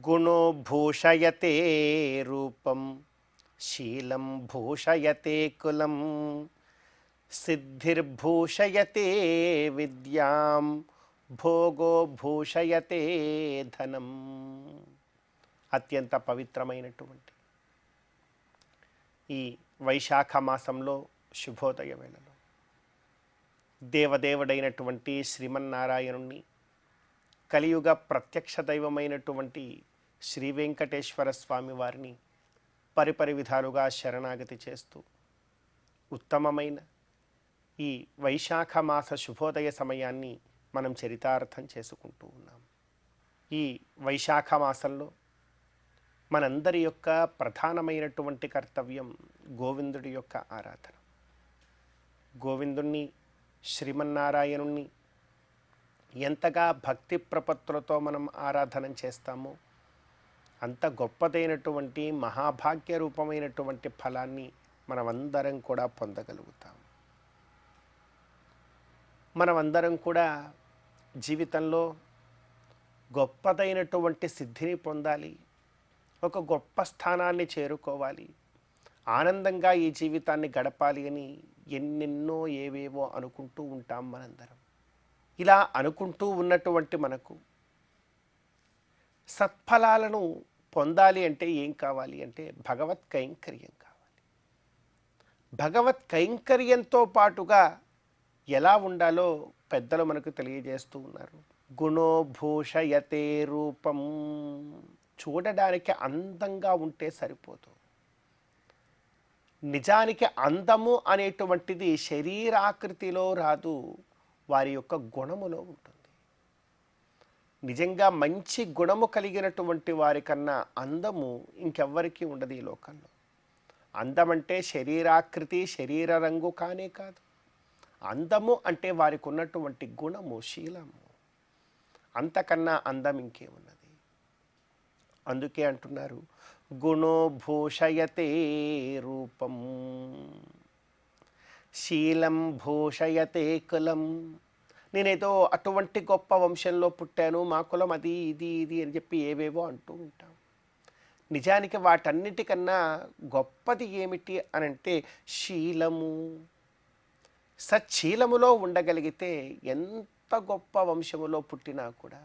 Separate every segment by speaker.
Speaker 1: గుణో భూషయతే రూపం శీలం భూషయతే కులం సిద్ధిర్భూషయతే విద్యాం భోగో భూషయతే ధనం. అత్యంత పవిత్రమైనటువంటి ఈ వైశాఖ మాసంలో శుభోదయ వేళలో దేవదేవుడైనటువంటి శ్రీమన్నారాయణుణ్ణి, కలియుగ ప్రత్యక్ష దైవమైనటువంటి శ్రీ వెంకటేశ్వర స్వామి వారిని పరిపరి విధాలుగా శరణాగతి చేస్తూ ఉత్తమమైన ఈ వైశాఖ మాస శుభోదయ సమయాన్ని మనం చరితార్థం చేసుకుంటూ ఉన్నాం. ఈ వైశాఖ మాసంలో మనందరి యొక్క ప్రధానమైనటువంటి కర్తవ్యం గోవిందుడి యొక్క ఆరాధన. గోవిందుణ్ణి, శ్రీమన్నారాయణుణ్ణి ఎంతగా భక్తి ప్రపత్తులతో మనం ఆరాధన చేస్తామో అంత గొప్పదైనటువంటి మహాభాగ్య రూపమైనటువంటి ఫలాన్ని మనమందరం కూడా పొందగలుగుతాం. మనమందరం కూడా జీవితంలో గొప్పదైనటువంటి సిద్ధిని పొందాలి, ఒక గొప్ప స్థానాన్ని చేరుకోవాలి, ఆనందంగా ఈ జీవితాన్ని గడపాలి అని ఎన్నెన్నో ఏవేవో అనుకుంటూ ఉంటాం మనందరం. ఇలా అనుకుంటూ ఉన్నటువంటి మనకు సత్ఫలాలను పొందాలి అంటే ఏం కావాలి అంటే భగవత్ కైంకర్యం కావాలి. భగవత్ కైంకర్యంతో పాటుగా ఎలా ఉండాలో పెద్దలు మనకు తెలియజేస్తూ ఉన్నారు. గుణోభూషయతే రూపం, చూడడానికి అందంగా ఉంటే సరిపోదు. నిజానికి అందము అనేటువంటిది శరీరాకృతిలో రాదు, వారి యొక్క గుణములో ఉంటుంది. నిజంగా మంచి గుణము కలిగినటువంటి వారికన్నా అందము ఇంకెవ్వరికీ ఉండదు ఈ లోకంలో. అందమంటే శరీరాకృతి, శరీర రంగు కానే కాదు. అందము అంటే వారికి ఉన్నటువంటి గుణము, శీలము. అంతకన్నా అందం ఇంకేమున్నది? అందుకే అంటున్నారు గుణోభూషయతే రూపం శీలం భూషయతే కులం. నేనేదో అటువంటి గొప్ప వంశంలో పుట్టాను, మా కులం అది ఇది ఇది అని చెప్పి ఏవేవో అంటూ ఉంటాం. నిజానికి వాటన్నిటికన్నా గొప్పది ఏమిటి అనంటే శీలము. సచ్చీలములో ఉండగలిగితే ఎంత గొప్ప వంశములో పుట్టినా కూడా,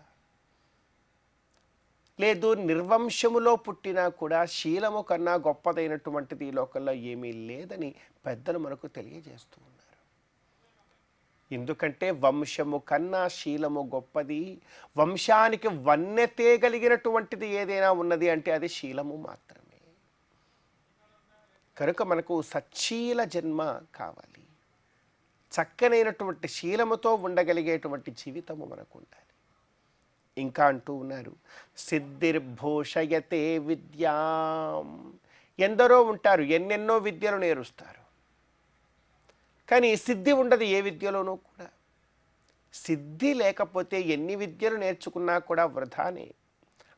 Speaker 1: లేదు నిర్వంశములో పుట్టినా కూడా శీలము కన్నా గొప్పదైనటువంటిది ఈ లోకంలో ఏమీ లేదని పెద్దలు మనకు తెలియజేస్తూ ఉన్నారు. ఎందుకంటే వంశము కన్నా శీలము గొప్పది. వంశానికి వన్నె తేగలిగినటువంటిది ఏదైనా ఉన్నది అంటే అది శీలము మాత్రమే. కనుక మనకు సచ్చీల జన్మ కావాలి. చక్కనైనటువంటి శీలముతో ఉండగలిగేటువంటి జీవితము మనకు ఉండాలి. ఇంకా అంటూ ఉన్నారు సిద్ధిర్భూషయతే విద్యాం. ఎందరో ఉంటారు, ఎన్నెన్నో విద్యలు నేర్చుస్తారు, కానీ సిద్ధి ఉండదు ఏ విద్యలోనూ కూడా. సిద్ధి లేకపోతే ఎన్ని విద్యలు నేర్చుకున్నా కూడా వృధానే.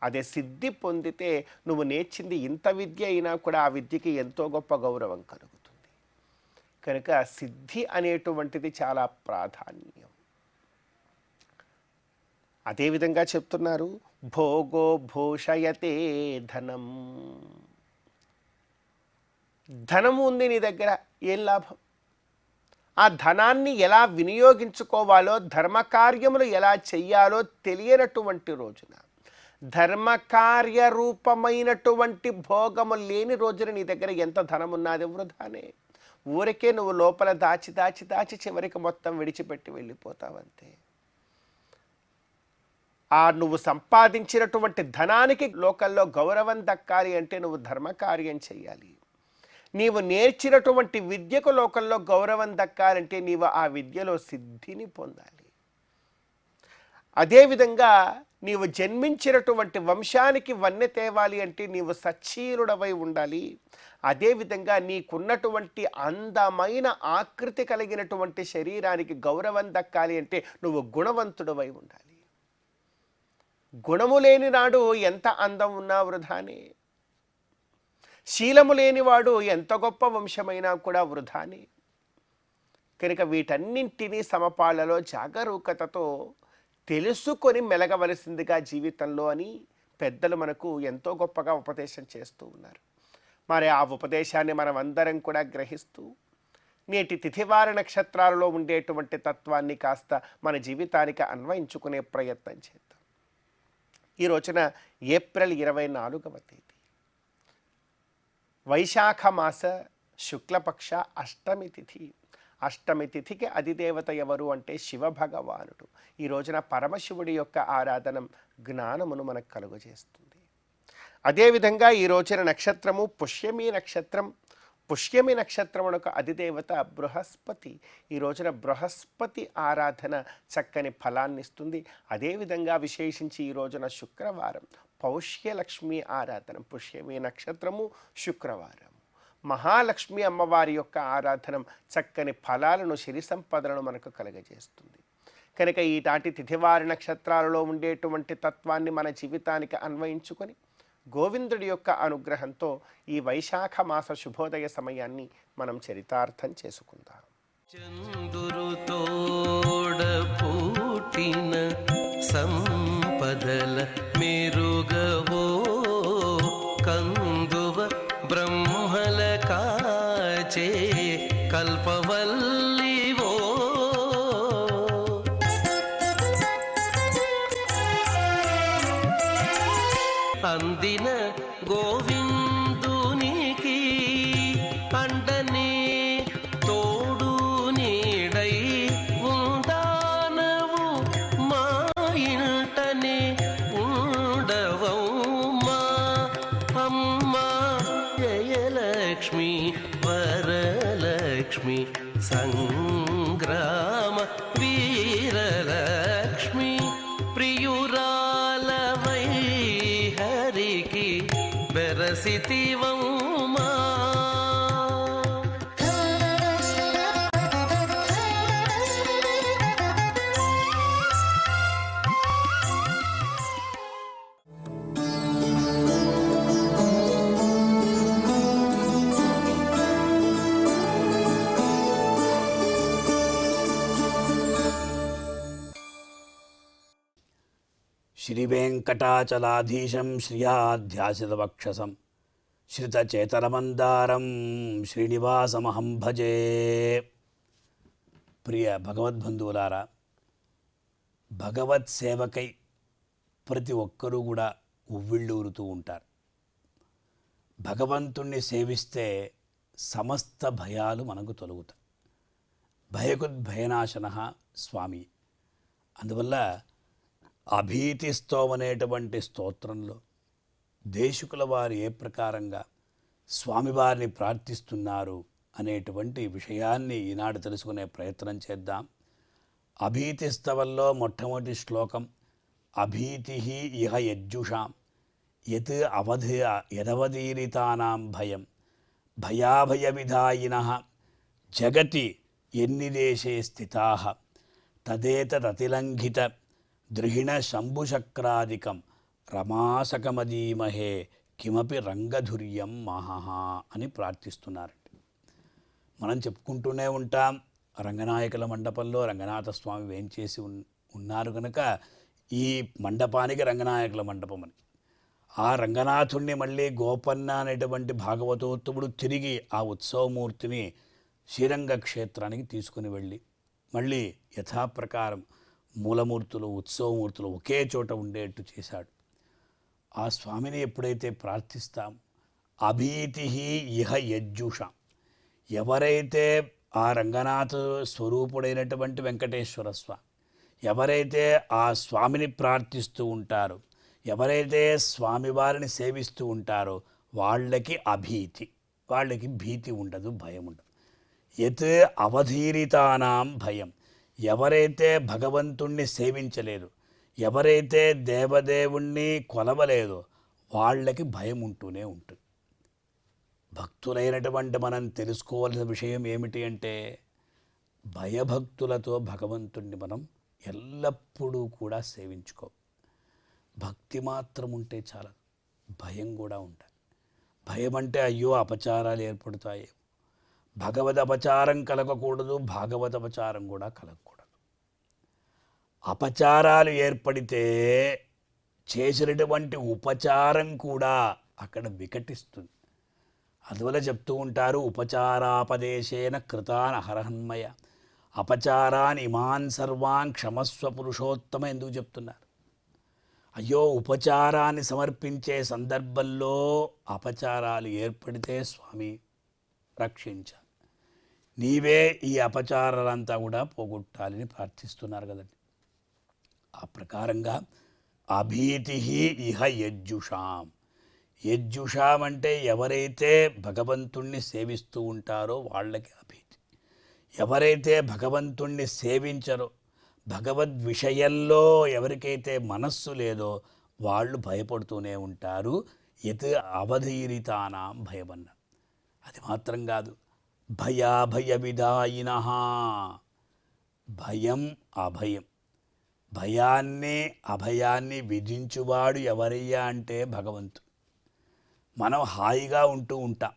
Speaker 1: అదే సిద్ధి పొందితే నువ్వు నేర్చింది ఇంత విద్య అయినా కూడా ఆ విద్యకి ఎంతో గొప్ప గౌరవం కలుగుతుంది. కనుక సిద్ధి అనేటువంటిది చాలా ప్రాధాన్యం. అదేవిధంగా చెప్తున్నారు భోగో భూషయతే ధనం. ధనము ఉంది నీ దగ్గర, ఏం లాభం? ఆ ధనాన్ని ఎలా వినియోగించుకోవాలో, ధర్మకార్యములు ఎలా చెయ్యాలో తెలియనటువంటి రోజున, ధర్మకార్య రూపమైనటువంటి భోగము లేని రోజున నీ దగ్గర ఎంత ధనం ఉన్నది వృధానే. ఊరికే నువ్వు లోపల దాచి దాచి దాచి చివరికి మొత్తం విడిచిపెట్టి వెళ్ళిపోతావంతే. ఆ నువ్వు సంపాదించినటువంటి ధనానికి లోకల్లో గౌరవం దక్కాలి అంటే నువ్వు ధర్మకార్యం చెయ్యాలి. నీవు నేర్చినటువంటి విద్యకు లోకల్లో గౌరవం దక్కాలంటే నీవు ఆ విద్యలో సిద్ధిని పొందాలి. అదేవిధంగా నీవు జన్మించినటువంటి వంశానికి వన్నె తేవాలి అంటే నీవు సచ్చీలుడవై ఉండాలి. అదేవిధంగా నీకున్నటువంటి అందమైన ఆకృతి కలిగినటువంటి శరీరానికి గౌరవం దక్కాలి అంటే నువ్వు గుణవంతుడవై ఉండాలి. గుణము లేని నాడు ఎంత అందం ఉన్నా వృధానే. శీలము లేనివాడు ఎంత గొప్ప వంశమైనా కూడా వృధానే. కనుక వీటన్నింటినీ సమపాళ్లలో జాగరూకతతో తెలుసుకొని మెలగవలసిందిగా జీవితంలో అని పెద్దలు మనకు ఎంతో గొప్పగా ఉపదేశం చేస్తూ ఉన్నారు. మరి ఆ ఉపదేశాన్ని మనం అందరం కూడా గ్రహిస్తూ నేటి తిథివార నక్షత్రాలలో ఉండేటువంటి తత్వాన్ని కాస్త మన జీవితానికి అన్వయించుకునే ప్రయత్నం చేద్దాం. ఈ రోజున ఏప్రిల్ 24వ తేదీ వైశాఖ మాస శుక్లపక్ష అష్టమి తిథి. అష్టమి తిథికి అధిదేవత ఎవరు అంటే శివభగవానుడు. ఈ రోజున పరమశివుడి యొక్క ఆరాధన జ్ఞానమును మనకు కలుగజేస్తుంది. అదేవిధంగా ఈ రోజున నక్షత్రము పుష్యమి నక్షత్రం. పుష్యమి నక్షత్రమునకు అధిదేవత బృహస్పతి. ఈ రోజున బృహస్పతి ఆరాధన చక్కని ఫలాన్ని ఇస్తుంది. అదేవిధంగా విశేషించి ఈ రోజున శుక్రవారం పౌష్యలక్ష్మి ఆరాధన. పుష్యమి నక్షత్రము శుక్రవారం మహాలక్ష్మి అమ్మవారి యొక్క ఆరాధన చక్కని ఫలాలను సిరి సంపదలను మనకు కలుగజేస్తుంది. కనుక ఈనాటి తిథివారి నక్షత్రాలలో ఉండేటువంటి తత్వాన్ని మన జీవితానికి అన్వయించుకొని గోవిందుడి యొక్క అనుగ్రహంతో ఈ వైశాఖ మాస శుభోదయ సమయాన్ని మనం చరితార్థం చేసుకుందాం.
Speaker 2: చందురుతోడ పూటిన సంపదల మెరుగవో కందువ బ్రహ్మల కాచే కల్పవల్లివో అందిన గోవిందునికి అండనే తోడు నీడై ఉందానవు మా ఇంటనే ఉండవమ్మా అమ్మా జయలక్ష్మి వరలక్ష్మి సంగ్రామ వీరలక్ష్మి ప్రియురాలవై హరికి బెరసితివమ్మా.
Speaker 3: శ్రీవేంకటాచలాధీశం శ్రియాధ్యాసితవక్షసం శ్రితచేతనమందారం శ్రీనివాసమహం భజే. ప్రియ భగవద్బంధువులారా, భగవత్ సేవకై ప్రతి ఒక్కరూ కూడా ఉవ్విళ్ళూరుతూ ఉంటారు. భగవంతుణ్ణి సేవిస్తే సమస్త భయాలు మనకు తొలగుతాయి. భయకుద్భయనాశన స్వామి. అందువల్ల అభీతిస్తోమనేటువంటి స్తోత్రంలో దేశికుల వారు ఏ ప్రకారంగా స్వామివారిని ప్రార్థిస్తున్నారు అనేటువంటి విషయాన్ని ఈనాడు తెలుసుకునే ప్రయత్నం చేద్దాం. అభీతిస్తవంలో మొట్టమొదటి శ్లోకం అభీతి ఇహ యజ్జుషాం యత్ యదవదీరితానాం భయం భయాభయవిధాయినః జగతి ఎన్నిదేశే స్థితాః తదేతదతిలంఘిత ద్రుహిణ శంభుశక్రాదికం రమాసకమదీమహే కిమపి రంగధుర్యం మహః అని ప్రార్థిస్తున్నారండి. మనం చెప్పుకుంటూనే ఉంటాం, రంగనాయకుల మండపంలో రంగనాథ స్వామి వేంచేసి ఉన్నారు కనుక ఈ మండపానికి రంగనాయకుల మండపం అని. ఆ రంగనాథుణ్ణి మళ్ళీ గోపన్న అనేటువంటి భాగవతోత్తముడు తిరిగి ఆ ఉత్సవమూర్తిని శ్రీరంగ క్షేత్రానికి తీసుకుని వెళ్ళి మళ్ళీ యథాప్రకారం మూలమూర్తులు ఉత్సవమూర్తులు ఒకే చోట ఉండేట్టు చేశాడు. ఆ స్వామిని ఎప్పుడైతే ప్రార్థిస్తాం, అభీతి ఇహ యజ్జుషాం, ఎవరైతే ఆ రంగనాథ స్వరూపుడైనటువంటి వెంకటేశ్వర స్వామి ఎవరైతే ఆ స్వామిని ప్రార్థిస్తూ ఉంటారో, ఎవరైతే స్వామివారిని సేవిస్తూ ఉంటారో వాళ్ళకి అభీతి, వాళ్ళకి భీతి ఉండదు, భయం ఉండదు. యత్ అవధీరితానాం భయం, ఎవరైతే భగవంతుణ్ణి సేవించలేదు, ఎవరైతే దేవదేవుణ్ణి కొలవలేదో వాళ్ళకి భయం ఉంటూనే ఉంటుంది. భక్తులైనటువంటి మనం తెలుసుకోవాల్సిన విషయం ఏమిటి అంటే, భయభక్తులతో భగవంతుణ్ణి మనం ఎల్లప్పుడూ కూడా సేవించుకో. భక్తి మాత్రం ఉంటే చాలా, భయం కూడా ఉండాలి. భయం అంటే అయ్యో అపచారాలు ఏర్పడతాయి, భగవద్ అపచారం కలగకూడదు, భాగవత అపచారం కూడా కలగకూడదు. అపచారాలు ఏర్పడితే చేసినటువంటి ఉపచారం కూడా అక్కడ వికటిస్తుంది. అందువల్ల చెప్తూ ఉంటారు, ఉపచారాపదేశేన కృతాన్ అహరహన్మయ అపచారాన్ ఇమాన్ సర్వాన్ క్షమస్వ పురుషోత్తమ ఎందుకు చెప్తున్నారు? అయ్యో ఉపచారాన్ని సమర్పించే సందర్భంలో అపచారాలు ఏర్పడితే స్వామి రక్షించాలి, నీవే ఈ అపచారాలంతా కూడా పోగొట్టాలని ప్రార్థిస్తున్నారు కదండి. ఆ ప్రకారంగా అభీతి ఇహ యజ్జుషాం. యజ్జుషాం అంటే ఎవరైతే భగవంతుణ్ణి సేవిస్తూ ఉంటారో వాళ్ళకి అభీతి. ఎవరైతే భగవంతుణ్ణి సేవించరో, భగవద్ విషయంలో ఎవరికైతే మనస్సు లేదో వాళ్ళు భయపడుతూనే ఉంటారు. యత్ అవధీరితానాం భయమన్న. అది మాత్రం కాదు, భయాభయ విదాయిన. భయం అభయం, భయాన్ని అభయాన్ని విధించువాడు ఎవరయ్యా అంటే భగవంతుడు. మనం హాయిగా ఉంటూ ఉంటాం,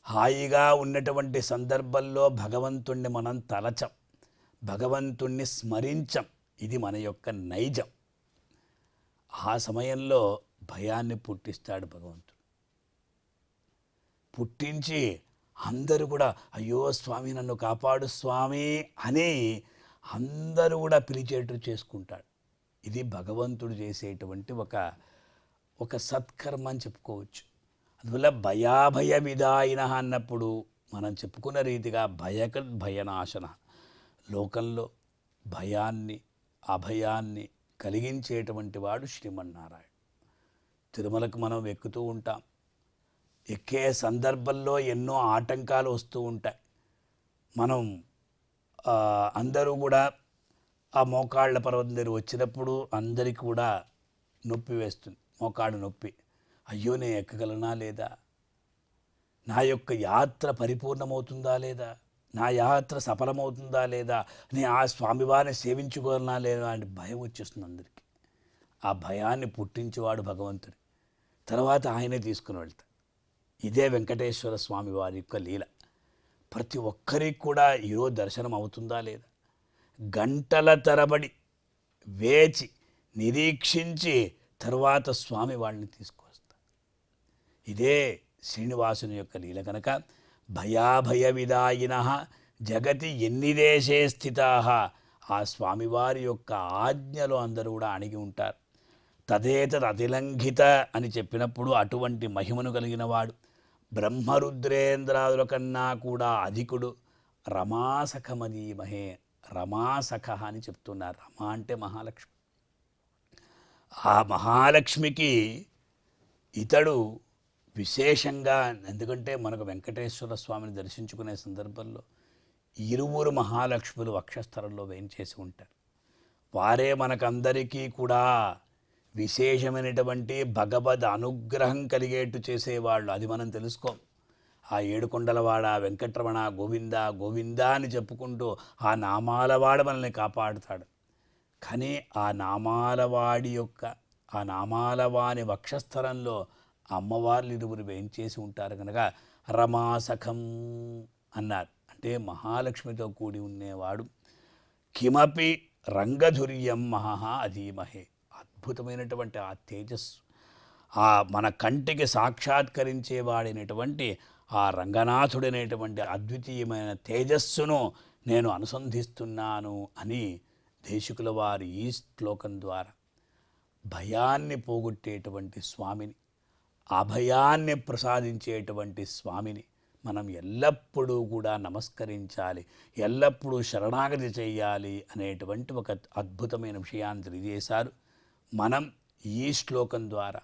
Speaker 3: హాయిగా ఉన్నటువంటి సందర్భంలో భగవంతుణ్ణి మనం తలచం, భగవంతుణ్ణి స్మరించం. ఇది మన యొక్క నైజం. ఆ సమయంలో భయాన్ని పుట్టిస్తాడు భగవంతుడు. పుట్టించి అందరూ కూడా అయ్యో స్వామి నన్ను కాపాడు స్వామి అని అందరూ కూడా పిలిచేట్టు చేసుకుంటాడు. ఇది భగవంతుడు చేసేటువంటి ఒక సత్కర్మ అని చెప్పుకోవచ్చు. అందువల్ల భయాభయ విదాయిన అన్నప్పుడు మనం చెప్పుకున్న రీతిగా భయనాశన, లోకంలో భయాన్ని అభయాన్ని కలిగించేటువంటి వాడు శ్రీమన్నారాయణ. తిరుమలకు మనం ఎక్కుతూ ఉంటాం, ఎక్కే సందర్భంలో ఎన్నో ఆటంకాలు వస్తూ ఉంటాయి. మనం అందరూ కూడా ఆ మోకాళ్ళ పర్వతం దగ్గర వచ్చినప్పుడు అందరికీ కూడా నొప్పి వేస్తుంది, మోకాళ్ళ నొప్పి. అయ్యో నేను ఎక్కగలనా లేదా, నా యొక్క యాత్ర పరిపూర్ణమవుతుందా లేదా, నా యాత్ర సఫలమవుతుందా లేదా, నేను ఆ స్వామివారిని సేవించుకోగలనా లేదా అని భయం వచ్చేస్తుంది అందరికీ. ఆ భయాన్ని పుట్టించేవాడు భగవంతుడు, తర్వాత ఆయనే తీసుకుని వెళ్తాడు. ఇదే వెంకటేశ్వర స్వామి వారి యొక్క లీల. ప్రతి ఒక్కరికి కూడా ఈరోజు దర్శనం అవుతుందా లేదా, గంటల తరబడి వేచి నిరీక్షించి తర్వాత స్వామి వాళ్ళని తీసుకొస్తారు. ఇదే శ్రీనివాసుని యొక్క లీల కనుక భయాభయ విదాయిన జగతి ఎన్ని దేశే స్థితా. ఆ స్వామివారి యొక్క ఆజ్ఞలో అందరూ కూడా అణిగి ఉంటారు. తదేతద్ అతిలంఘిత అని చెప్పినప్పుడు అటువంటి మహిమను కలిగిన వాడు, బ్రహ్మరుద్రేంద్రాదుల కన్నా కూడా అధికుడు, రమాసఖమదీమహే. రమాసఖ అని చెప్తున్నారు. రమ అంటే మహాలక్ష్మి. ఆ మహాలక్ష్మికి ఇతడు విశేషంగా, ఎందుకంటే మనకు వెంకటేశ్వర స్వామిని దర్శించుకునే సందర్భంలో ఇరువురు మహాలక్ష్ములు వక్షస్థలంలో వేయించేసి ఉంటారు. వారే మనకందరికీ కూడా విశేషమైనటువంటి భగవద్ అనుగ్రహం కలిగేట్టు చేసేవాళ్ళు. అది మనం తెలుసుకో. ఆ ఏడుకొండలవాడ వెంకటరమణ గోవింద గోవింద అని చెప్పుకుంటూ ఆ నామాలవాడ మనల్ని కాపాడుతాడు. కానీ ఆ నామాలవాని వక్షస్థలంలో అమ్మవార్లు ఇరువురు వేయించేసి ఉంటారు కనుక రమాసఖం అన్నారు. అంటే మహాలక్ష్మితో కూడి ఉండేవాడు. కిమపి రంగధుర్యం మహా అధీమహే. అద్భుతమైనటువంటి ఆ తేజస్సు, ఆ మన కంటికి సాక్షాత్కరించేవాడైనటువంటి ఆ రంగనాథుడైనటువంటి అద్వితీయమైన తేజస్సును నేను అనుసంధిస్తున్నాను అని దేశికుల వారు ఈ శ్లోకం ద్వారా భయాన్ని పోగొట్టేటువంటి స్వామిని, అభయాన్ని ప్రసాదించేటువంటి స్వామిని మనం ఎల్లప్పుడూ కూడా నమస్కరించాలి, ఎల్లప్పుడూ శరణాగతి చేయాలి అనేటువంటి ఒక అద్భుతమైన విషయాన్ని తెలియజేశారు. మనం ఈ శ్లోకం ద్వారా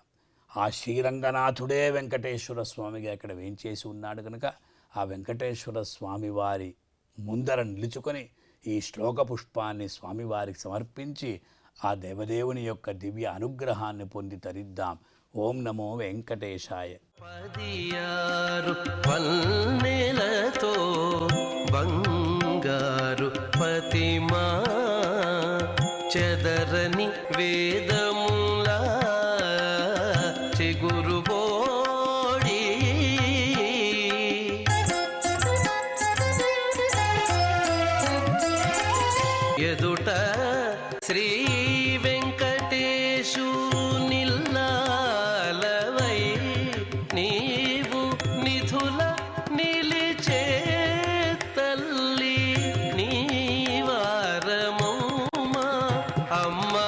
Speaker 3: ఆ శ్రీరంగనాథుడే వెంకటేశ్వర స్వామిగా ఇక్కడ వేంచేసి ఉన్నాడు కనుక ఆ వెంకటేశ్వర స్వామి వారి ముందర నిలుచుకొని ఈ శ్లోక పుష్పాన్ని స్వామివారికి సమర్పించి ఆ దేవదేవుని యొక్క దివ్య అనుగ్రహాన్ని పొంది తరిద్దాం. ఓం నమో వెంకటేశాయ.
Speaker 2: 16 పన్నెలతో బంగారు పతిమా చెదరని వేదములా చెగురుబోడి ఎదుట శ్రీ వెంకటేశు నిల్లాలవై నీవు నిధుల నిలిచే తల్లి నీవారమౌమా అమ్మా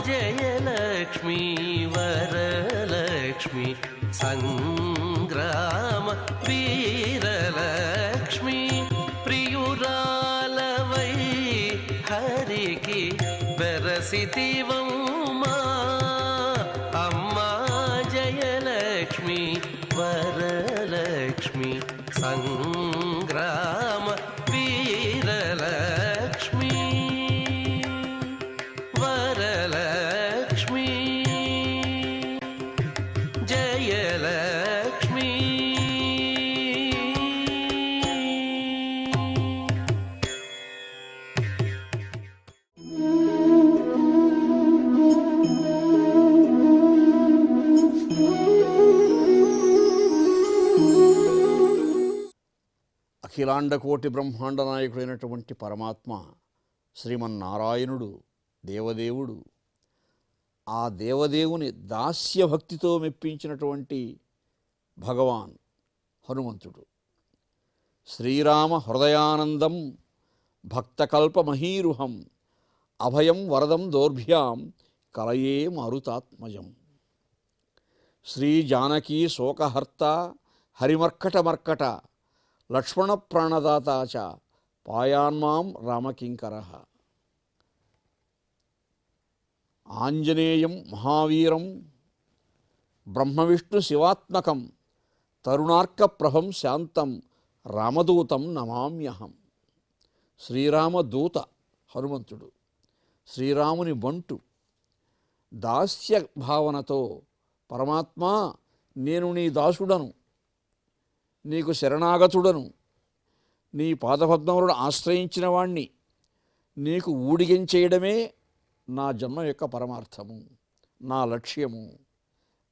Speaker 2: జయలక్ష్మి వరలక్ష్మి సంగ్రామ వీరలక్ష్మి ప్రియురాలవై హరికి వెరసితివౌమా అమ్మా జయలక్ష్మి వరలక్ష్మి సంగ్రామ వీరలక్ష్మి వరలక్ష్మి జయలక్ష్మి.
Speaker 4: అఖిలాండకోటి బ్రహ్మాండ నాయకుడైనటువంటి పరమాత్మ శ్రీమన్నారాయణుడు దేవదేవుడు. ఆ దేవదేవుని దాస్యభక్తితో మెప్పించినటువంటి భగవాన్ హనుమంతుడు. శ్రీరామ హృదయానందం భక్తకల్పమహీరుహం అభయం వరదం దౌర్భ్యాం కలయే మారుతాత్మజం. శ్రీజానకీ శోకహర్త హరిమర్కటమర్కట లక్ష్మణ ప్రాణదాత చ పాయాన్మాం రామకింకర. ఆంజనేయం మహావీరం బ్రహ్మవిష్ణు శివాత్మకం తరుణార్కప్రభం శాంతం రామదూతం నమామ్యహం. శ్రీరామదూత హనుమంతుడు, శ్రీరాముని బంటు. దాస్య భావనతో పరమాత్మ నేను నీ దాసుడను, నీకు శరణాగతుడను, నీ పాదపద్మములను ఆశ్రయించిన వాణ్ణి, నీకు ఊడిగించేయడమే నా జన్మ యొక్క పరమార్థము, నా లక్ష్యము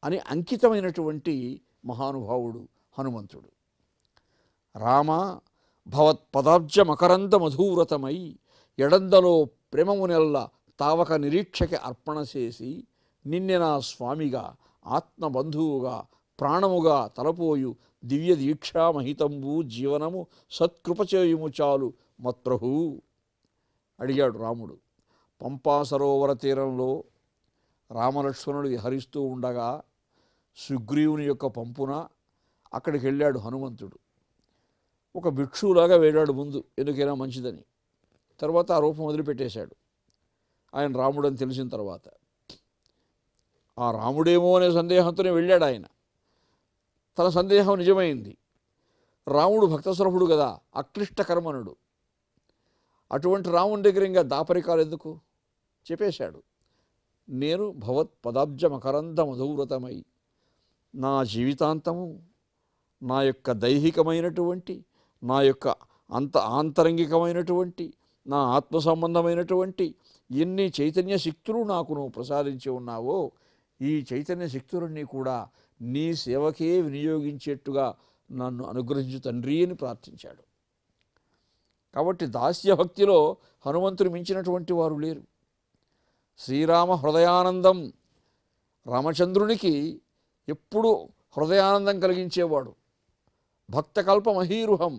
Speaker 4: అని అంకితమైనటువంటి మహానుభావుడు హనుమంతుడు. రామ భవత్పదాబ్జ మకరంద మధూవ్రతమై ఎడందలో ప్రేమమునెల్ల తావక నిరీక్షకి అర్పణ చేసి నిన్నె నా స్వామిగా ఆత్మబంధువుగా ప్రాణముగా తలపోయు దివ్య దీక్షామహితంబు జీవనము సత్కృపచేయుము చాలు మత్ప్రభు అడిగాడు రాముడు. పంపా సరోవర తీరంలో రామలక్ష్మణుడు విహరిస్తూ ఉండగా సుగ్రీవుని యొక్క పంపున అక్కడికి వెళ్ళాడు హనుమంతుడు. ఒక భిక్షువులాగా వెళ్ళాడు ముందు, ఎందుకైనా మంచిదని. తర్వాత ఆ రూపం వదిలిపెట్టేశాడు ఆయన రాముడని తెలిసిన తర్వాత. ఆ రాముడేమో అనే సందేహంతోనే వెళ్ళాడు ఆయన. తన సందేహం నిజమైంది. రాముడు భక్తస్వరూపుడు కదా, అక్లిష్ట కర్మనుడు. అటువంటి రాముని దగ్గర ఇంకా దాపరికాలు ఎందుకు చెప్పేశాడు. నేను భవత్ పదాబ్జ మకరంద మధువ్రతమై నా జీవితాంతము నా యొక్క దైహికమైనటువంటి, నా యొక్క ఆంతరంగికమైనటువంటి, నా ఆత్మ సంబంధమైనటువంటి ఎన్ని చైతన్య శక్తులు నాకు నువ్వు ప్రసాదించి ఉన్నావో ఈ చైతన్య శక్తులన్నీ కూడా నీ సేవకే వినియోగించేట్టుగా నన్ను అనుగ్రహించు తండ్రి అని ప్రార్థించాడు. కాబట్టి దాస్యభక్తిలో హనుమంతుని మించినటువంటి వారు లేరు. శ్రీరామ హృదయానందం, రామచంద్రునికి ఎప్పుడూ హృదయానందం కలిగించేవాడు. భక్తకల్ప మహీరుహం,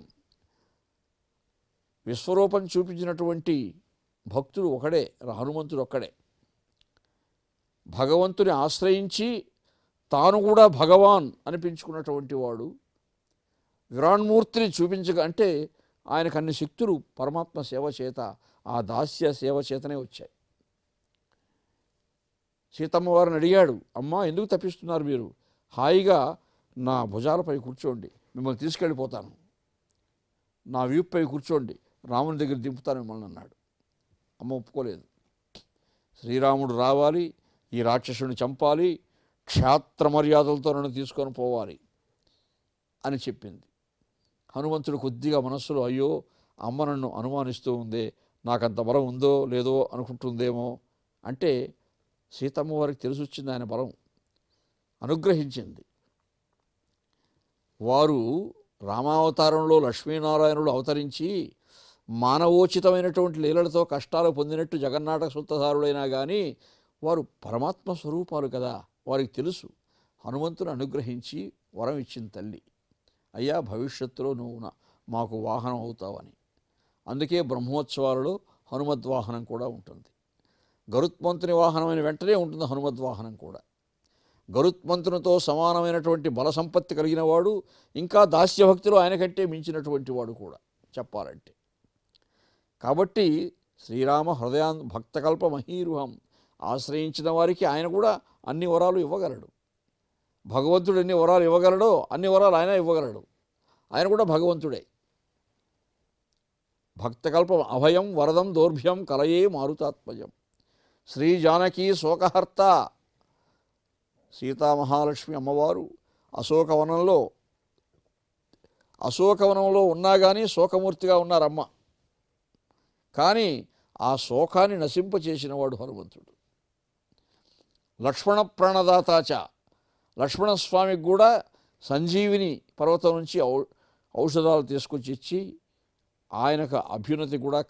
Speaker 4: విశ్వరూపం చూపించినటువంటి భక్తుడు ఒకడే, హనుమంతుడు ఒక్కడే. భగవంతుని ఆశ్రయించి తాను కూడా భగవాన్ అనిపించుకున్నటువంటి వాడు. విరాణ్మూర్తిని చూపించగా అంటే ఆయనకు అన్ని శక్తులు పరమాత్మ సేవ చేత, ఆ దాస్య సేవ చేతనే వచ్చాయి. సీతమ్మ వారిని అడిగాడు, అమ్మా ఎందుకు తప్పిస్తున్నారు మీరు? హాయిగా నా భుజాలపై కూర్చోండి, మిమ్మల్ని తీసుకెళ్ళిపోతాను, నా వీపుపై కూర్చోండి, రాముని దగ్గర దింపుతాను మిమ్మల్ని అన్నాడు. అమ్మ ఒప్పుకోలేదు. శ్రీరాముడు రావాలి, ఈ రాక్షసుని చంపాలి, క్షాత్ర మర్యాదలతో నన్ను తీసుకొని పోవాలి అని చెప్పింది. హనుమంతుడు కొద్దిగా మనస్సులో అయ్యో అమ్మ నన్ను అనుమానిస్తూ ఉందే, నాకంత బలం ఉందో లేదో అనుకుంటుందేమో అంటే సీతమ్మ వారికి తెలిసొచ్చింది ఆయన బలం, అనుగ్రహించింది. వారు రామావతారంలో లక్ష్మీనారాయణుడు అవతరించి మానవోచితమైనటువంటి లీలలతో కష్టాలు పొందినట్టు జగన్నాటక సూత్రధారుడైనా కానీ వారు పరమాత్మ స్వరూపాలు కదా, వారికి తెలుసు. హనుమంతుని అనుగ్రహించి వరం ఇచ్చిన తల్లి, అయ్యా భవిష్యత్తులో నువ్వు మాకు వాహనం అవుతావని. అందుకే బ్రహ్మోత్సవాలలో హనుమద్వాహనం కూడా ఉంటుంది. గరుత్మంతుని వాహనమైన వెంటనే ఉంటుంది హనుమద్వాహనం కూడా. గరుత్మంతునితో సమానమైనటువంటి బల సంపత్తి కలిగిన వాడు, ఇంకా దాస్యభక్తిలో ఆయన కంటే మించినటువంటి వాడు కూడా చెప్పాలంటే. కాబట్టి శ్రీరామ భక్తకల్ప మహీరుహం, ఆశ్రయించిన వారికి ఆయన కూడా అన్ని వరాలు ఇవ్వగలడు. భగవంతుడు ఎన్ని వరాలు ఇవ్వగలడో అన్ని వరాలు ఆయన ఇవ్వగలడు. ఆయన కూడా భగవంతుడే. భక్తకల్పం అభయం వరదం దౌర్భ్యం కలయే మారుతాత్మజం. శ్రీ జానకి శోకహర్త, సీతామహాలక్ష్మి అమ్మవారు అశోకవనంలో ఉన్నా కానీ శోకమూర్తిగా ఉన్నారమ్మ. కానీ ఆ శోకాన్ని నశింపచేసిన వాడు హనుమంతుడు. లక్ష్మణ ప్రాణదాతాచ, లక్ష్మణస్వామికి కూడా సంజీవిని పర్వతం నుంచి ఔషధాలు తీసుకొచ్చి ఇచ్చి ఆయనకు అభ్యున్నతి కూడా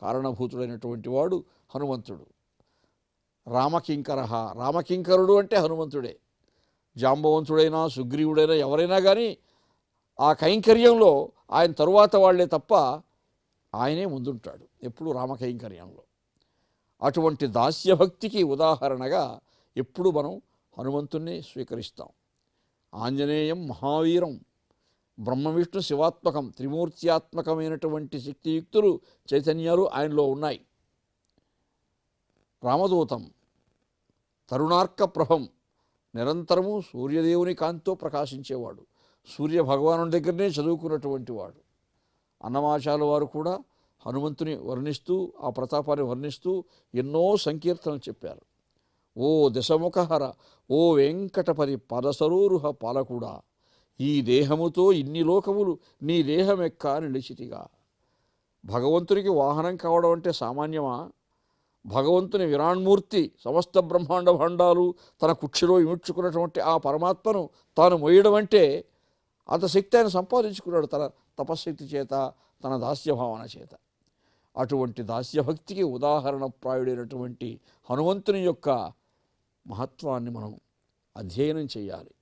Speaker 4: కారణభూతుడైనటువంటి వాడు హనుమంతుడు. రామకింకరుడు అంటే హనుమంతుడే. జాంబవంతుడైనా సుగ్రీవుడైనా ఎవరైనా కానీ ఆ కైంకర్యంలో ఆయన తరువాత వాళ్లే తప్ప ఆయనే ముందుంటాడు ఎప్పుడు రామకైంకర్యంలో. అటువంటి దాస్యభక్తికి ఉదాహరణగా ఎప్పుడు మనం హనుమంతుణ్ణి స్వీకరిస్తాం. ఆంజనేయం మహావీరం, బ్రహ్మ విష్ణు శివాత్మకం, త్రిమూర్త్యాత్మకమైనటువంటి శక్తియుక్తులు చైతన్యాలు ఆయనలో ఉన్నాయి. రామదూతం, తరుణార్క ప్రభం, నిరంతరము సూర్యదేవుని కాంతితో ప్రకాశించేవాడు, సూర్య భగవాను దగ్గరనే చదువుకున్నటువంటి వాడు. అన్నమాచార్యుల వారు కూడా హనుమంతుని వర్ణిస్తూ, ఆ ప్రతాపాన్ని వర్ణిస్తూ ఎన్నో సంకీర్తనలు చెప్పారు. ఓ దశముఖహర, ఓ వెంకటపరి పదసరూరుహ పాలకుడా, ఈ దేహముతో ఇన్ని లోకములు నీ దేహమెక్క నిలిచితిగా. భగవంతునికి వాహనం కావడం అంటే సామాన్యమా? భగవంతుని విరాణ్మూర్తి సమస్త బ్రహ్మాండ భాండాలు తన కుక్షిలో ఇముడ్చుకున్నటువంటి ఆ పరమాత్మను తాను మోయడం అంటే అంత శక్తి ఆయన సంపాదించుకున్నాడు తన తపశ్శక్తి చేత, తన దాస్యభావన చేత. అటువంటి దాస్యభక్తికి ఉదాహరణప్రాయుడైనటువంటి హనుమంతుని యొక్క మహత్వాన్ని మనం అధ్యయనం చేయాలి.